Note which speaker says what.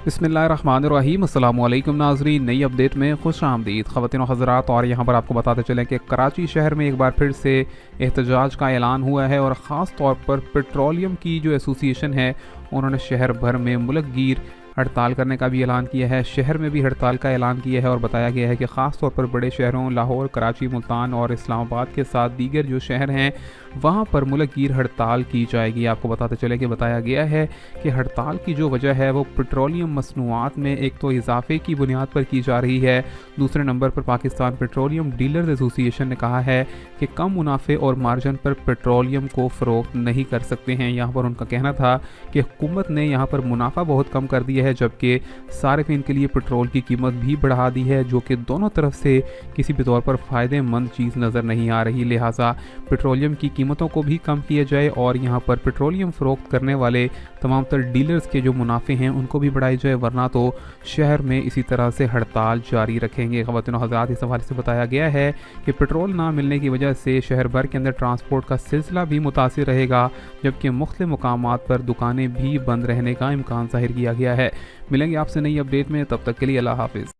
Speaker 1: बिस्मिल्लाहिर्रहमानिर्रहीम। अस्सलामु अलैकुम नाज़रीन, नई अपडेट में खुश आमदीद ख़वातीन और हज़रात। और यहाँ पर आपको बताते चलें कि कराची शहर में एक बार फिर से एहतजाज का ऐलान हुआ है और ख़ास तौर पर पेट्रोलियम की जो एसोसिएशन है उन्होंने शहर भर में मुल्क गिर हड़ताल करने का भी ऐलान किया है। शहर में भी हड़ताल का ऐलान किया है और बताया गया है कि ख़ास तौर पर बड़े शहरों लाहौर, कराची, मुल्तान और इस्लामाबाद के साथ दीगर जो शहर हैं वहाँ पर मुल्क गिर हड़ताल की जाएगी। आपको बताते चले कि बताया गया है कि हड़ताल की जो वजह है वो पेट्रोलियम मसनूआत में एक तो इजाफे की बुनियाद पर की जा रही है। दूसरे नंबर पर पाकिस्तान पेट्रोलियम डीलर्स एसोसिएशन ने कहा है कि कम मुनाफे और मार्जिन पर पेट्रोलियम को फ़रोख्त नहीं कर सकते हैं। यहाँ पर उनका कहना था कि हुकूमत ने यहाँ पर मुनाफा बहुत कम कर दिया है, जबकि सार्फिन के लिए पेट्रोल की कीमत भी बढ़ा दी है, जो कि दोनों तरफ से किसी भी तौर पर फ़ायदेमंद चीज़ नज़र नहीं आ रही। लिहाजा पेट्रोलियम की कीमतों को भी कम किया जाए और यहाँ पर पेट्रोलियम फ़रोख्त करने वाले तमाम तर डीलर्स के जो मुनाफे हैं उनको भी बढ़ाई जाए, वरना तो शहर में इसी तरह से हड़ताल जारी रखेंगे। ख़वातीन और हज़रात, इस हवाले से बताया गया है कि पेट्रोल ना मिलने की वजह से शहर भर के अंदर ट्रांसपोर्ट का सिलसिला भी मुतासिर रहेगा, जबकि मुख्तलिफ मुकामात पर दुकानें भी बंद रहने का इम्कान ज़ाहिर किया गया है। मिलेंगे आपसे नई अपडेट में, तब तक के लिए अल्लाह हाफ़िज़।